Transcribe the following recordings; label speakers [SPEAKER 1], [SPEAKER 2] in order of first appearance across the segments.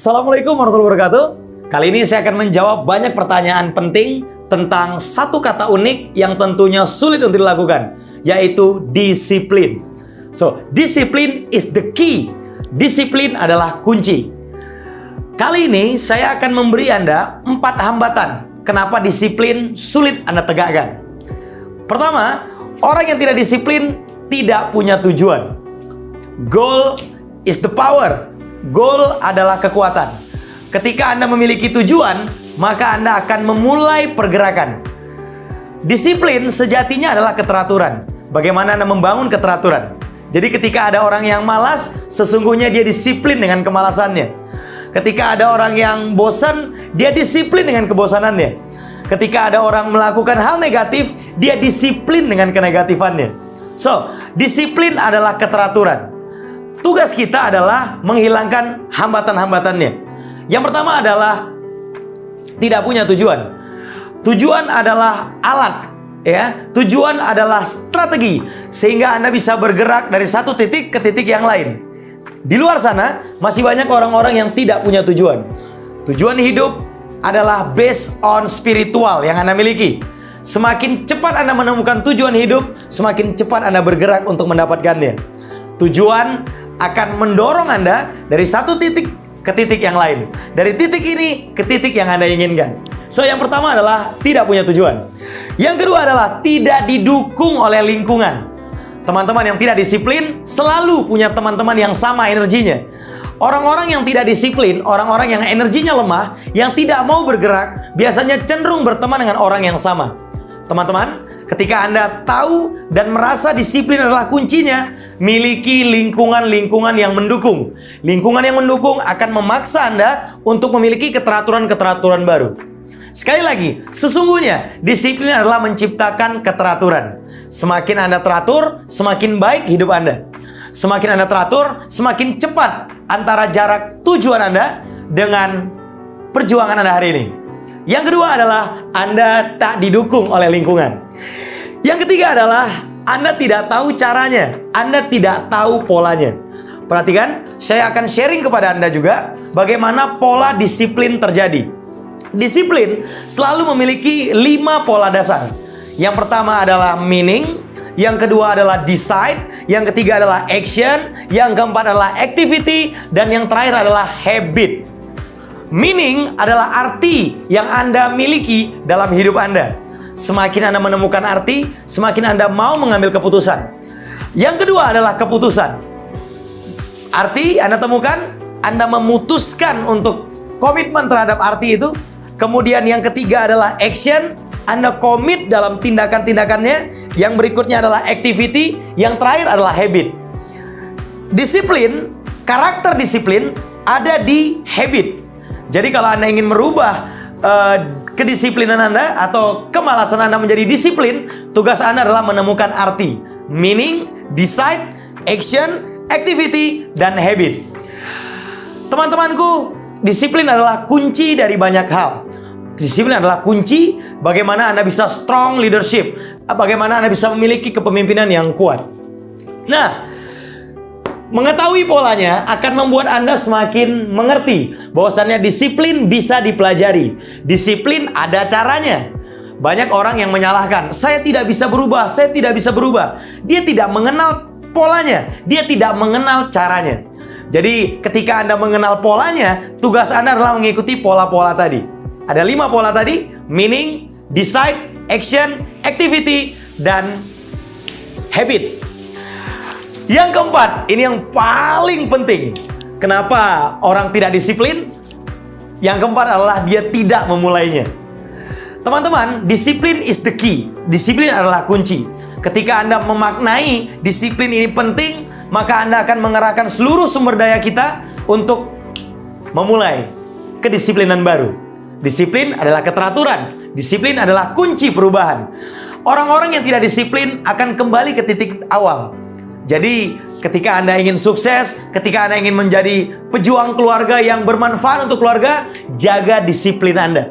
[SPEAKER 1] Assalamualaikum warahmatullahi wabarakatuh. Kali ini saya akan menjawab banyak pertanyaan penting tentang satu kata unik yang tentunya sulit untuk dilakukan, yaitu disiplin. So, disiplin is the key. Disiplin adalah kunci. Kali ini saya akan memberi Anda 4 hambatan kenapa disiplin sulit Anda tegakkan. Pertama, orang yang tidak disiplin tidak punya tujuan. Goal is the power. Goal adalah kekuatan. Ketika Anda memiliki tujuan, maka Anda akan memulai pergerakan. Disiplin sejatinya adalah keteraturan. Bagaimana Anda membangun keteraturan? Jadi ketika ada orang yang malas, sesungguhnya dia disiplin dengan kemalasannya. Ketika ada orang yang bosan, dia disiplin dengan kebosanannya. Ketika ada orang melakukan hal negatif, dia disiplin dengan kenegatifannya. So, disiplin adalah keteraturan. Tugas kita adalah menghilangkan hambatan-hambatannya. Yang pertama adalah tidak punya tujuan. Tujuan adalah alat, ya. Tujuan adalah strategi sehingga Anda bisa bergerak dari satu titik ke titik yang lain. Di luar sana masih banyak orang-orang yang tidak punya tujuan. Tujuan hidup adalah based on spiritual yang Anda miliki. Semakin cepat Anda menemukan tujuan hidup, semakin cepat Anda bergerak untuk mendapatkannya. Tujuan akan mendorong Anda dari satu titik ke titik yang lain. Dari titik ini ke titik yang Anda inginkan. So, yang pertama adalah tidak punya tujuan. Yang kedua adalah tidak didukung oleh lingkungan. Teman-teman yang tidak disiplin selalu punya teman-teman yang sama energinya. Orang-orang yang tidak disiplin, orang-orang yang energinya lemah, yang tidak mau bergerak, biasanya cenderung berteman dengan orang yang sama. Teman-teman, ketika Anda tahu dan merasa disiplin adalah kuncinya, miliki lingkungan-lingkungan yang mendukung. Lingkungan yang mendukung akan memaksa Anda untuk memiliki keteraturan-keteraturan baru. Sekali lagi, sesungguhnya disiplin adalah menciptakan keteraturan. Semakin Anda teratur, semakin baik hidup Anda. Semakin Anda teratur, semakin cepat antara jarak tujuan Anda dengan perjuangan Anda hari ini. Yang kedua adalah Anda tak didukung oleh lingkungan. Yang ketiga adalah Anda tidak tahu caranya, Anda tidak tahu polanya. Perhatikan, saya akan sharing kepada Anda juga bagaimana pola disiplin terjadi. Disiplin selalu memiliki 5 pola dasar. Yang pertama adalah meaning, yang kedua adalah decide, yang ketiga adalah action, yang keempat adalah activity, dan yang terakhir adalah habit. Meaning adalah arti yang Anda miliki dalam hidup Anda. Semakin Anda menemukan arti, semakin Anda mau mengambil keputusan. Yang kedua adalah keputusan. Arti Anda temukan, Anda memutuskan untuk komitmen terhadap arti itu. Kemudian yang ketiga adalah action, Anda komit dalam tindakan-tindakannya. Yang berikutnya adalah activity, yang terakhir adalah habit. Disiplin, karakter disiplin ada di habit. Jadi kalau Anda ingin merubah kedisiplinan Anda atau kemalasan Anda menjadi disiplin, tugas Anda adalah menemukan arti, meaning, decide, action, activity, dan habit. Teman-temanku, disiplin adalah kunci dari banyak hal. Disiplin adalah kunci bagaimana Anda bisa strong leadership, bagaimana Anda bisa memiliki kepemimpinan yang kuat. Nah, mengetahui polanya akan membuat Anda semakin mengerti bahwasannya disiplin bisa dipelajari. Disiplin ada caranya. Banyak orang yang menyalahkan, saya tidak bisa berubah, saya tidak bisa berubah. Dia tidak mengenal polanya, dia tidak mengenal caranya. Jadi ketika Anda mengenal polanya, tugas Anda adalah mengikuti pola-pola tadi. Ada 5 pola tadi, meaning, decide, action, activity, dan habit. Yang keempat, ini yang paling penting. Kenapa orang tidak disiplin? Yang keempat adalah dia tidak memulainya. Teman-teman, disiplin is the key. Disiplin adalah kunci. Ketika Anda memaknai disiplin ini penting, maka Anda akan mengerahkan seluruh sumber daya kita untuk memulai kedisiplinan baru. Disiplin adalah keteraturan. Disiplin adalah kunci perubahan. Orang-orang yang tidak disiplin akan kembali ke titik awal. Jadi, ketika Anda ingin sukses, ketika Anda ingin menjadi pejuang keluarga yang bermanfaat untuk keluarga, jaga disiplin Anda.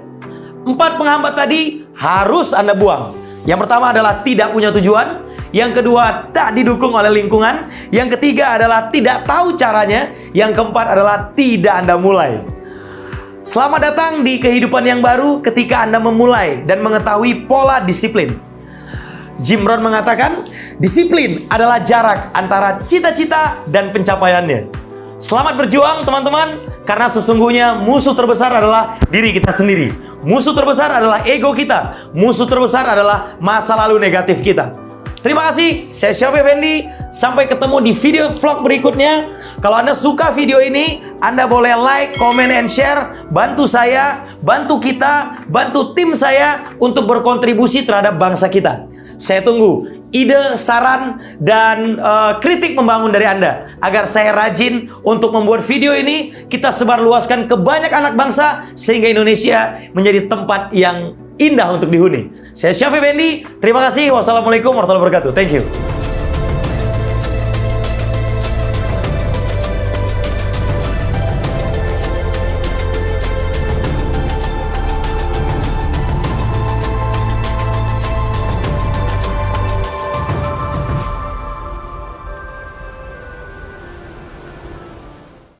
[SPEAKER 1] 4 penghambat tadi harus Anda buang. Yang pertama adalah tidak punya tujuan. Yang kedua, tak didukung oleh lingkungan. Yang ketiga adalah tidak tahu caranya. Yang keempat adalah tidak Anda mulai. Selamat datang di kehidupan yang baru ketika Anda memulai dan mengetahui pola disiplin. Jim Rohn mengatakan, disiplin adalah jarak antara cita-cita dan pencapaiannya. Selamat berjuang teman-teman, karena sesungguhnya musuh terbesar adalah diri kita sendiri. Musuh terbesar adalah ego kita. Musuh terbesar adalah masa lalu negatif kita. Terima kasih, saya Syafie Effendi. Sampai ketemu di video vlog berikutnya. Kalau Anda suka video ini, Anda boleh like, comment, and share. Bantu saya, bantu kita, bantu tim saya untuk berkontribusi terhadap bangsa kita. Saya tunggu ide, saran, dan kritik membangun dari Anda agar saya rajin untuk membuat video ini. Kita sebarluaskan ke banyak anak bangsa sehingga Indonesia menjadi tempat yang indah untuk dihuni. Saya Syafie Effendi. Terima kasih. Wassalamualaikum warahmatullahi wabarakatuh. Thank you.